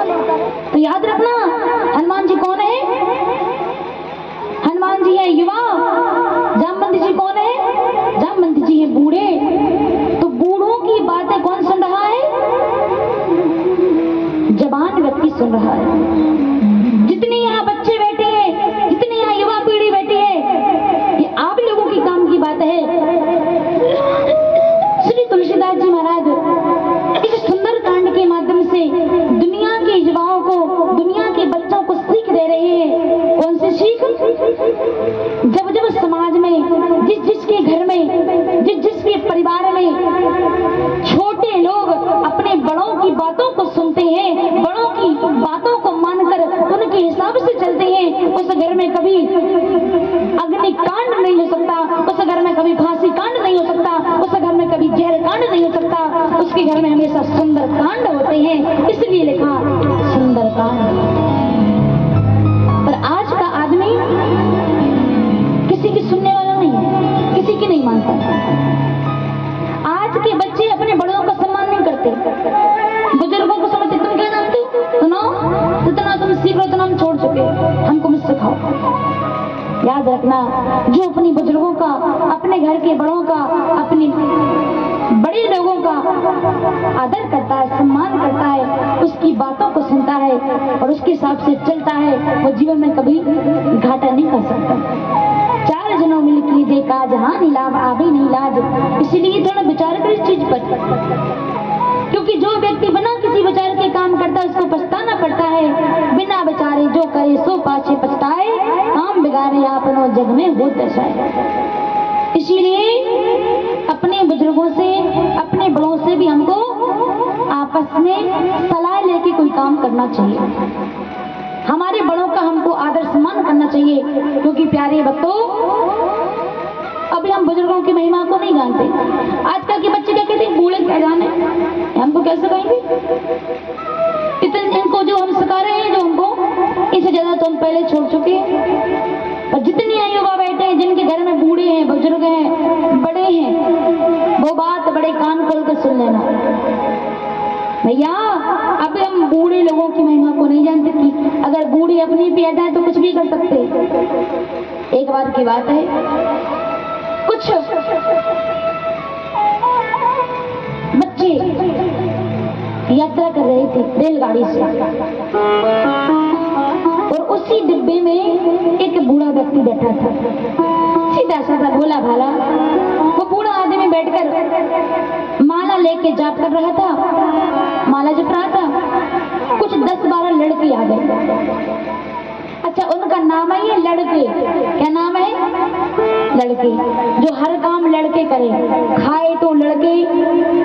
तो याद रखना, हनुमान जी कौन है? हनुमान जी है युवा। जामवंत जी कौन है? जामवंत जी है बूढ़े। तो बूढ़ों की बातें कौन सुन रहा है? जवान व्यक्ति सुन रहा है। जितने यहाँ बच्चे बैठे हैं, जितने यहाँ युवा पीढ़ी बैठी है, ये आप लोगों की काम की बात है। श्री तुलसीदास जी महाराज इस सुंदर कांड के माध्यम से दुनिया के युवाओं को, दुनिया के बच्चों को सीख दे रहे हैं। कौन सी सीख? जब जब समाज में, जिस जिसके घर में, जिस जिसके परिवार में छोटे लोग अपने बड़ों की बातों को सुनते हैं, बड़ों की बातों को मानकर उनके हिसाब से चलते हैं, उस घर में कभी अग्निकांड नहीं हो सकता, उस घर में कभी फांसी कांड नहीं हो सकता, उस घर में कभी जहर कांड नहीं हो सकता। उसके घर में हमेशा सुंदर कांड होते हैं, इसलिए लिखा सुंदर कांड। पर आज का आदमी किसी की सुनने वाला नहीं है, किसी की नहीं मानता। आज के बच्चे अपने बड़ों का सम्मान नहीं करते, बुजुर्गों को समझते तुम क्या जानते हो, सुनो, जितना तुम सीख लो उतना हम छोड़ चुके, हमको मत सिखाओ। याद रखना, जो अपनी बुजुर्गों का, अपने घर के बड़ों का, अपने बड़े लोगों का आदर करता है, सम्मान करता है, उसकी बातों को सुनता है और उसके हिसाब से चलता है, वो जीवन में कभी घाटा नहीं कर सकता। चार जनों मिल कीजिए काज, हानि लाभ आवे नहीं लाज। इसीलिए थोड़ा विचार कर इस चीज पर, क्योंकि जो व्यक्ति बिना किसी विचार के काम करता है उसको पछताना पड़ता है। बिना विचारे जो करे सो पाछे पछताए, काम बिगाड़े आपनो जग में हो दशाए। इसीलिए अपने बुजुर्गों से, अपने बड़ों से भी हमको आपस में सलाह लेके कोई काम करना चाहिए। हमारे बड़ों का हमको आदर सम्मान करना चाहिए, क्योंकि प्यारे भक्तों, अभी हम बुजुर्गों की महिमा को नहीं जानते। आजकल के बच्चे क्या कहते हैं, बूढ़े क्या जाने, हमको कैसे कहेंगे? इतने इनको जो हम सिखा रहे हैं, जो हमको, इससे ज्यादा तो हम पहले छोड़ चुके हैं। और जितने युवा बैठे हैं, जिनके घर में बूढ़े हैं, बुजुर्ग हैं, बड़े हैं, वो बात बड़े कान खोल कर सुन लेना भैया। अभी हम बूढ़े लोगों की महिमा को नहीं जानते कि अगर बूढ़े अपनी पे आ जाए तो कुछ भी कर सकते। एक बार की बात है, कुछ बच्चे यात्रा कर रहे थे रेलगाड़ी से, और उसी डिब्बे में एक बूढ़ा व्यक्ति बैठा था, सीधा साधा भोला भाला। वो बूढ़ा आदमी बैठकर माला लेके जाप कर रहा था, माला जप रहा था। कुछ 10-12 लड़के आ गए। अच्छा, उनका नाम है ये लड़के। क्या नाम है? लड़के। जो हर काम लड़के करे, खाए तो लड़के,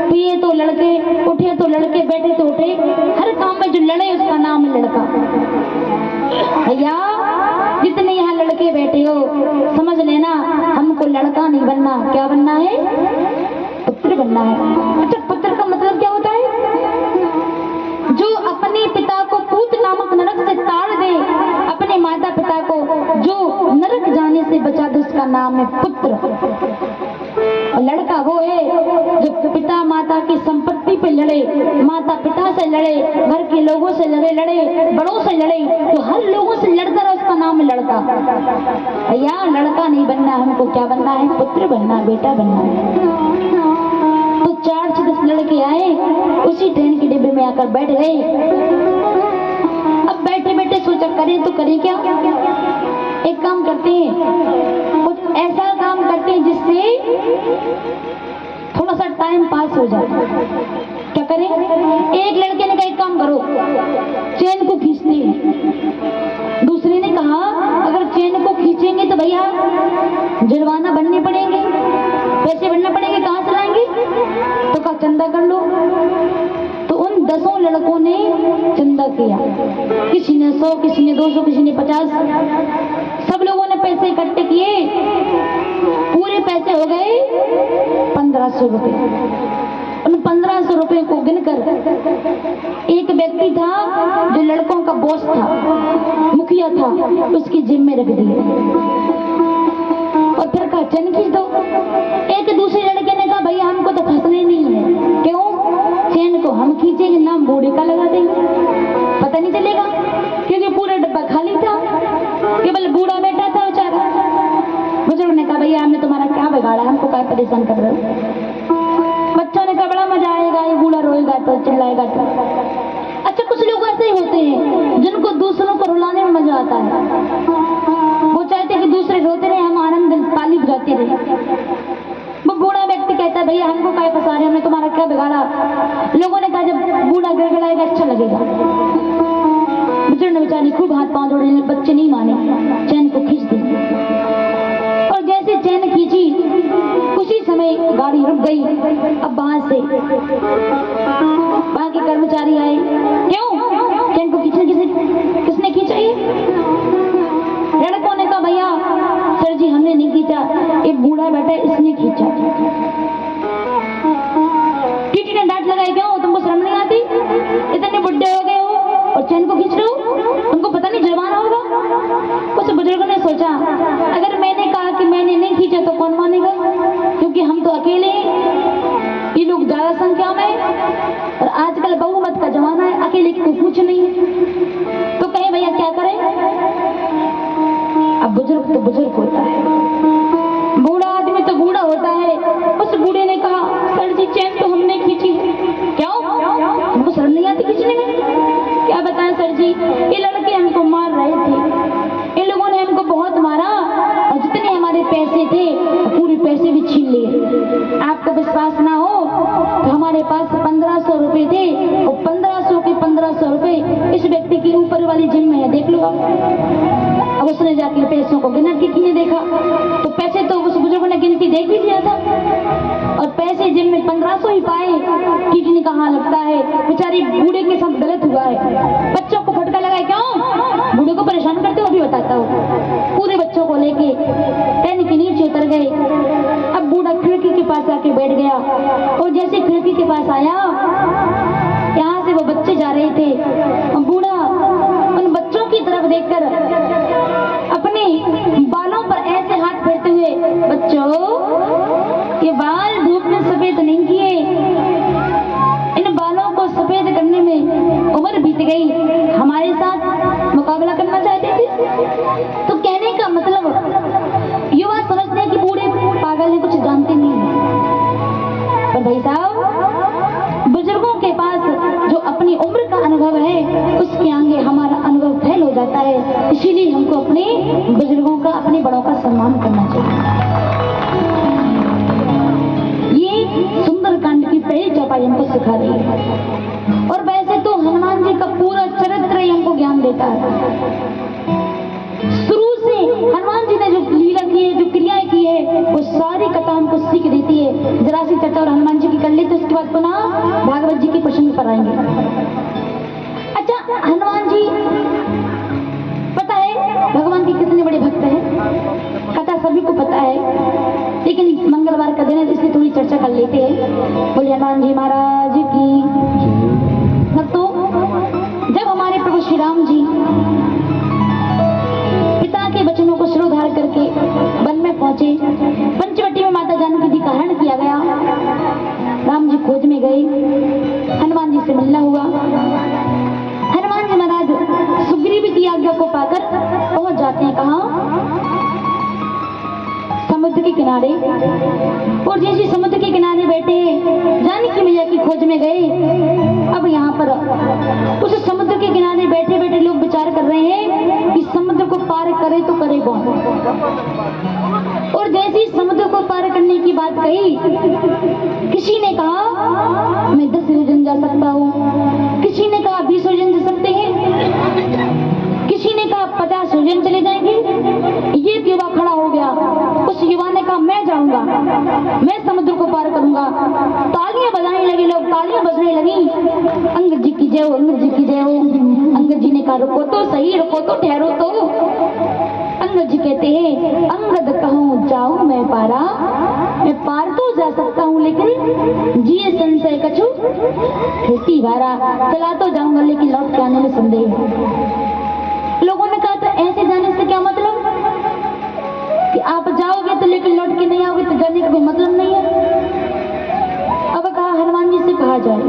पिए तो लड़के, उठे तो लड़के, बैठे तो उठे, हर काम में जो लड़े उसका नाम है लड़का। भैया जितने यहाँ लड़के बैठे हो, समझ लेना हमको लड़का नहीं बनना। क्या बनना है? पुत्र बनना है। अच्छा, पुत्र का मतलब क्या होता है? जो अपने पिता को पूत नामक नरक से ताड़ दे, अपने माता पिता को जो नरक जाने से बचा दे, उसका नाम है पुत्र। और लड़का वो है जो पिता माता की संपत्ति पे लड़े, माता पिता से लड़े, घर के लोगों से लड़े, बड़ों से लड़े, तो हर लोगों से लड़ता रहा, उसका नाम है लड़का। भैया लड़का नहीं बनना, हमको क्या बनना है? पुत्र बनना, बेटा बनना है। तो 4 से 10 लड़के आए, उसी ट्रेन के डिब्बे में आकर बैठ गए। अब बैठे बैठे सोचा करें तो करें क्या? एक काम करते हैं, कुछ ऐसा काम करते हैं जिससे थोड़ा सा टाइम पास हो जाए। क्या करें? एक लड़के ने कहा एक काम करो, चेन को खींचते हैं। दूसरे ने कहा अगर चेन को खींचेंगे तो भैया जुर्माना भरने पड़ेंगे, पैसे भरना पड़ेंगे, कहाँ से लाएंगे? तो कहा चंदा कर लो। तो उन 10 लड़कों ने चंदा किया, किसी ने 100, किसी ने 200, किसी ने 50। सब लोगों ने पैसे इकट्ठे किए, पूरे पैसे हो गए 1500 रुपए। उन 1500 रुपए को गिनकर एक व्यक्ति था जो लड़कों का बॉस था, मुखिया था, उसकी जिम में रख दिए और फिर कहा चैन खींच दो। एक दूसरे लड़के ने कहा भैया हमको तो फंसने नहीं है। क्यों? चैन को हम खींचेंगे, नाम बूढ़े का लगा देंगे। पता पता नहीं चलेगा, क्योंकि पूरा डब्बा खाली था, केवल बूढ़ा बैठा था बेचारा। बुजुर्ग ने कहा भैया हमने तुम्हारा क्या बिगाड़ा, हमको क्या परेशान कर रहे हो। बच्चों ने कहा बड़ा मजा आएगा, ये बूढ़ा रोएगा तो चिल्लाएगा तो। अच्छा कुछ लोग ऐसे ही होते हैं जिनको दूसरों को रुलाने में मजा आता है, वो चाहते कि दूसरे रोते रहे, हम आनंद ताली बजाते रहे। वो बूढ़ा व्यक्ति कहता है भैया हमको क्या फंसा रहे, हमने तुम्हारा क्या बिगाड़ा। लोगों ने कहा जब बूढ़ा गड़गड़ाएगा अच्छा लगेगा। बुजुर्ग ने बेचारी खूब हाथ पांव जोड़े, बच्चे नहीं माने, चैन को खींच दी। और जैसे चैन खींची उसी समय गाड़ी रुक गई। अब वहां से वहां के कर्मचारी आए, क्यों चैन को किसने खींचा? ये लड़कों ने कहा भैया सर जी हमने नहीं खींचा, एक बूढ़ा बैठा इसने खींचा। टीटी ने डांट लगाई, क्यों तुमको शर्म नहीं आती, इतने बुढ़े हो गए हो और चैन को खींच रहे हो, तुमको पता नहीं जुर्माना होगा। उस बुजुर्ग ने सोचा अगर मैंने कहा कि मैंने नहीं खींचा तो कौन मानेगा, क्योंकि हम तो अकेले हैं, ये लोग ज्यादा संख्या में, और आजकल बहुमत का जमाना है, अकेले की कोई पूछ नहीं। तो कहे भैया क्या करें। अब बुजुर्ग तो बुजुर्ग होता है, बूढ़ा आदमी तो बूढ़ा होता है। उस बूढ़े ने कहा सर जी चैन तो हमने खींची। क्यों तुमको शर्म नहीं आती खींचने में? क्या बताएं सर जी, ये लड़के हमको मार रहे थे, इन लोगों ने हमको बहुत मारा और जितने हमारे पैसे थे पूरे पैसे भी छीन लिए। आपको विश्वास ना हो तो हमारे पास 1500 रुपए थे और 1500 के 1500 रुपए इस व्यक्ति की ऊपर वाली जिम में है, देख लो। अब उसने जाकर पैसों को गिना, टीटी ने देखा तो पैसे तो उस बुजुर्ग ने गिनती देख ही दिया था और पैसे जिम में 1500 ही पाए। टीटी ने कहा लगता है बेचारी बूढ़े के साथ गलत हुआ है, बच्चों को फटका लगा। क्यों बूढ़े को परेशान करते हो, अभी बताता हूँ। पूरे बच्चों को लेके ट्रेन के नीचे उतर गए। अब बूढ़ा खिड़की के पास आके बैठ गया और जैसे खिड़की के पास आया, यहाँ से वो बच्चे जा रहे थे और बूढ़ा उन बच्चों की तरफ देखकर अपने बालों पर ऐसे हाथ फेरते हुए, बच्चों ये बाल धूप में सफेद नहीं किए, इन बालों को सफेद करने में उम्र बीत गई, हमारे साथ मुकाबला करना चाहते थे। तो कहने का मतलब युवा समझते हैं कि बूढ़े पागल हैं, कुछ जानते नहीं है। पर भाई साहब बुजुर्गों के पास जो अपनी उम्र का अनुभव है उसके आगे हमारा अनुभव फैल हो जाता है। इसीलिए हमको अपने बुजुर्गों का, अपने बड़ों का सम्मान करना चाहिए। ये सुंदरकांड की पहली चौपाई हमको सिखा रही है। और वैसे तो हनुमान जी का पूरा चरित्र ही हमको ज्ञान देता है। शुरू से हनुमान जी ने जो लीला की है, जो क्रियाएं की है, वो सारी कथा हमको सीख देती है। जरा सी चर्चा और हनुमान जी की कर लेते, उसके बाद पुनः भागवत जी के प्रसंग पर आएंगे। अच्छा हनुमान जी पता है भगवान के कितने बड़े भक्त हैं, कथा सभी को पता है, लेकिन मंगलवार का दिन है इसलिए थोड़ी चर्चा कर लेते हैं। बोलिए हनुमान जी महाराज की। तो जब हमारे प्रभु श्री राम जी पिता के वचनों को सिरोधार करके वन में पहुंचे, पंचवटी में माता जानकी जी का हरण किया गया, राम जी खोज में गए, हनुमान जी से मिलना हुआ। हनुमान जी महाराज सुग्रीव की आज्ञा को पाकर पहुंच जाते हैं कहाँ? समुद्र के किनारे। और जैसे समुद्र के किनारे बैठे जानकी मैया की खोज में गए, अब यहाँ पर उस समुद्र के किनारे बैठे बैठे लोग विचार कर रहे हैं कि समुद्र को पार करे तो करे कौन। और जैसे ही समुद्र को पार करने की बात कही, किसी ने कहा मैं 10 योजन जा सकता हूँ, किसी ने कहा 20 योजन जा सकते हैं, किसी ने कहा 50 योजन चले जाएंगे। ये युवा खड़ा हो गया, उस युवा ने कहा मैं जाऊंगा, मैं समुद्र को पार करूंगा। तालियां बजाने लगे लोग, तालियां बजने लगी, अंगद जी की जय हो, अंगद जी की जय हो। अंगद जी ने कहा रुको तो सही, रुको तो, ठहरो तो। अंगद जी कहते हैं अंगद कहूँ जाऊं मैं पारा, मैं पार तो जा सकता हूँ लेकिन जिए संशय कछु खेती भारा, चला तो जाऊंगा लेकिन लौट के आने में संदेह है। लोगों ने कहा तो ऐसे जाने से क्या मतलब कि आप जाओगे तो लेकिन लौट के नहीं आओगे, तो जाने का कोई मतलब नहीं है। अब कहा हनुमान जी से कहा जाए,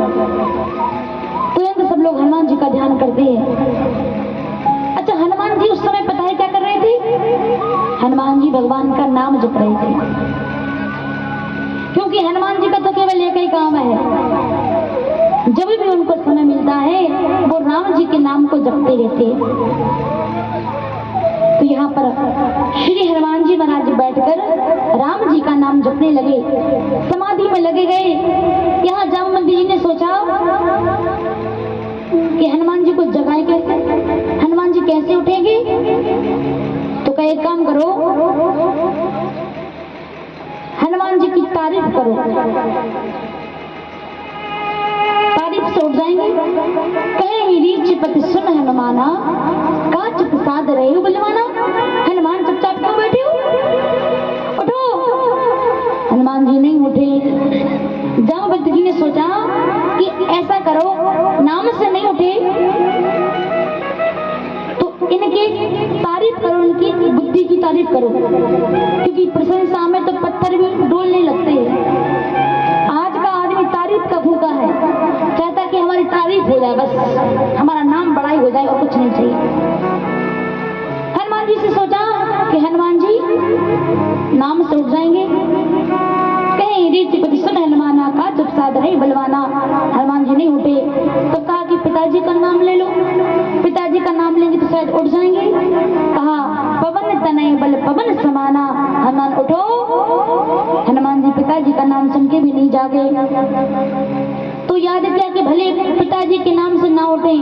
तुरंत सब लोग हनुमान जी का ध्यान करते हैं। हनुमान जी भगवान का नाम जप रहे थे, क्योंकि हनुमान जी का तो केवल एक ही काम है, जब भी उनको समय मिलता है वो राम जी के नाम को जपते रहते हैं। तो यहाँ पर श्री हनुमान जी महाराज बैठकर राम जी का नाम जपने लगे, समाधि में लगे गए। यहाँ जामवंत जी ने सोचा कि हनुमान जी को जगाए कैसे, हनुमान जी कैसे उठेंगे। तो कहे एक काम करो, हनुमान जी की तारीफ करो, तारीफ से उठ जाएंगे। कहे रीच पति सुन हनुमाना, काच प्रसाद रहे हो बलवाना। हनुमान चुपचाप क्यों बैठे हो, उठो। हनुमान जी नहीं उठे। जामवंत जी ने सोचा कि ऐसा करो, नाम से नहीं उठे तो इनकी तारीफ करो, इनकी बुद्धि की तारीफ करो, क्योंकि प्रशंसा में तो पत्थर भी डोलने लगते हैं। आज का आदमी तारीफ का भूखा है, चाहता कि हमारी तारीफ हो जाए, बस हमारा नाम बड़ाई हो जाए और कुछ नहीं चाहिए। हनुमान जी से सोचा कि हनुमान जी नाम से उठ जाएंगे। कहीं रीतिपति सुन हनुमाना, का जब साध रहे बलवाना। हनुमान जी नहीं उठे। तो कहा कि पिताजी का नाम ले लो, पिताजी का नाम लेंगे तो शायद उठ जाएंगे। कहा पवन तनय बल पवन समाना। हनुमान उठो। हनुमान जी पिताजी का नाम सुन के भी नहीं जागे। तो याद किया कि भले पिताजी के नाम से ना उठे,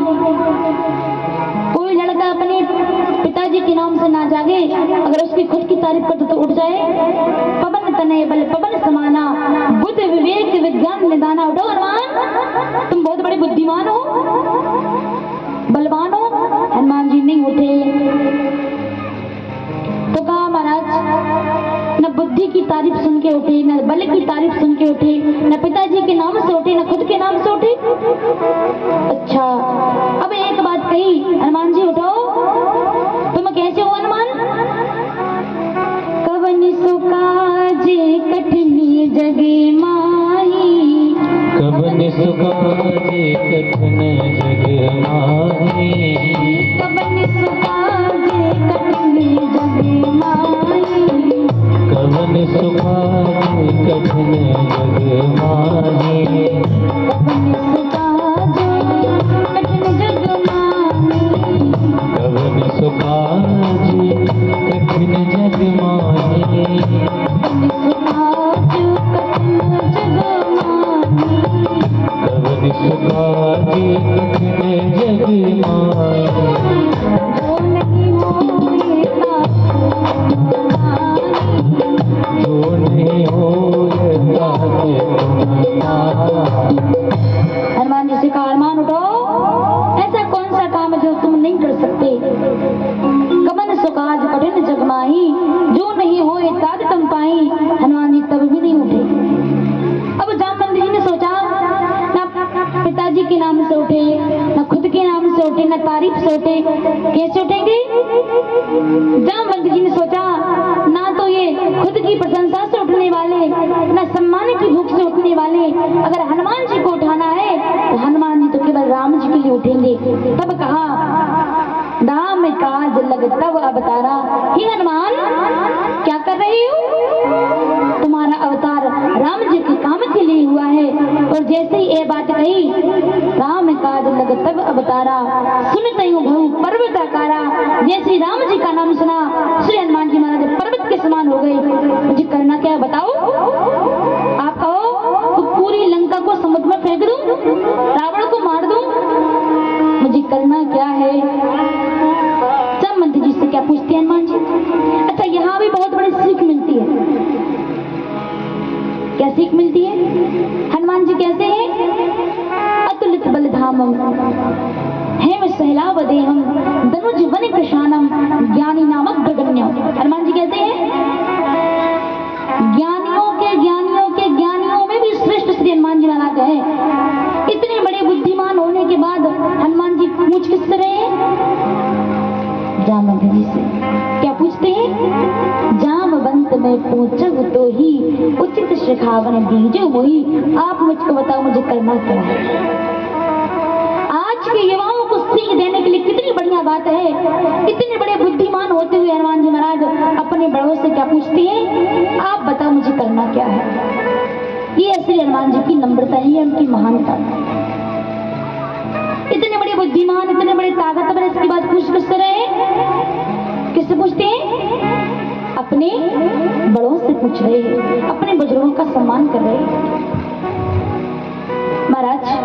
कोई लड़का अपने पिताजी के नाम से ना जागे, अगर उसकी खुद की तारीफ कर तो उठ जाए। पवन तनय बल पवन समाना, बुद्ध विवेक विज्ञान निदाना। उठो हनुमान, तुम बहुत बड़े बुद्धिमान हो, बलवान हो। हनुमान जी नहीं उठे। तो कहा महाराज, न बुद्धि की तारीफ सुन के उठे, न बल की तारीफ सुन के उठे, न पिताजी के नाम से उठे, न खुद के नाम से उठे। अच्छा, अब एक बात कही, हनुमान जी उठो, तुम कैसे हो हनुमान। कवन सुकाजे कठिनी जगे माही, कवन सुकाजे कठिन जग माही, कवन सुकाजे कठिनी जगे माही, कवन सुकाजे कठिन जग माही, कवन सुकाजे कठिन जग माही, कवन सुकाजे कठिन जग माही, कवन सुकाजे कठिन जग माही, कवन सुकाजे कठिन जग माही। जो नहीं होए जो नहीं होए ताके तुम पाए। हनुमान जी से कहा, हनुमान उठो, ऐसा कौन सा काम है जो तुम नहीं कर सकते। कवन सुकाज कठिन जग माही, जो नहीं होए ताज तुम पाई। हनुमान जी तब भी नहीं उठे। अब जामवंत जी ने सोचा, ना पिताजी के नाम से उठे, ना खुद के नाम से उठे, ना तारीफ से उठे, कैसे उठेंगे। जामवंत जी ने सोचा, ना तो ये खुद की प्रशंसा से उठने वाले, ना सम्मान की भूख से उठने वाले। अगर हनुमान जी को उठाना है तो हनुमान जी तो केवल राम जी के लिए उठेंगे। तब कहा, दाम काज लग तब अवतारा। हे हनुमान, क्या कर रहे हो। तुम्हारा अवतार राम जी के काम के लिए हुआ है। और जैसे ही ये बात कही, राम काज लग तब अवतारा, सुनते हूँ भऊ पर्वत आकारा। जैसे राम जी का नाम सुना, श्री हनुमान जी महाराज पर्वत के समान हो गए। मुझे करना क्या है बताओ। आप कहो तो पूरी लंका को समुद्र में फेंक दूं, रावण को मार दूं, मुझे करना क्या है। जामवंत जी से क्या पूछते हैं हनुमान जी। अच्छा, यहाँ भी बहुत बड़ी सीख मिलती है। क्या सीख मिलती है। हनुमान जी कैसे हैं। अतुलित बलधामम हेम सहलाव देहम धनुज वन कृशानम ज्ञानी नामक प्रगण्यम। हनुमान जी कैसे हैं। ज्ञानियों के ज्ञानियों में भी श्रेष्ठ श्री हनुमान जी महाराज है। इतने बड़े बुद्धिमान होने के बाद हनुमान जी पूछ किससे रहे हैं। जामवंत जी से। क्या पूछते हैं। जामवंत में पूछब तो ही उचित शिखावन दीजो मोही। आप मुझको बताओ, मुझे करना क्या है। आज के युवाओं को सीख देने के लिए कितनी बढ़िया बात है। इतने बड़े बुद्धिमान होते हुए हनुमान जी महाराज अपने अपने बड़ों से क्या पूछती है, आप बताओ मुझे करना क्या है। ये श्री हनुमान जी की नम्रता ही है, उनकी महानता। इतने बड़े बुद्धिमान, इतने बड़े ताकतवर, इसके बाद पूछ किससे रहे, किससे पूछते हैं, अपने बड़ों से पूछ रहे हैं, अपने बुजुर्गों का सम्मान कर रहे हैं। महाराज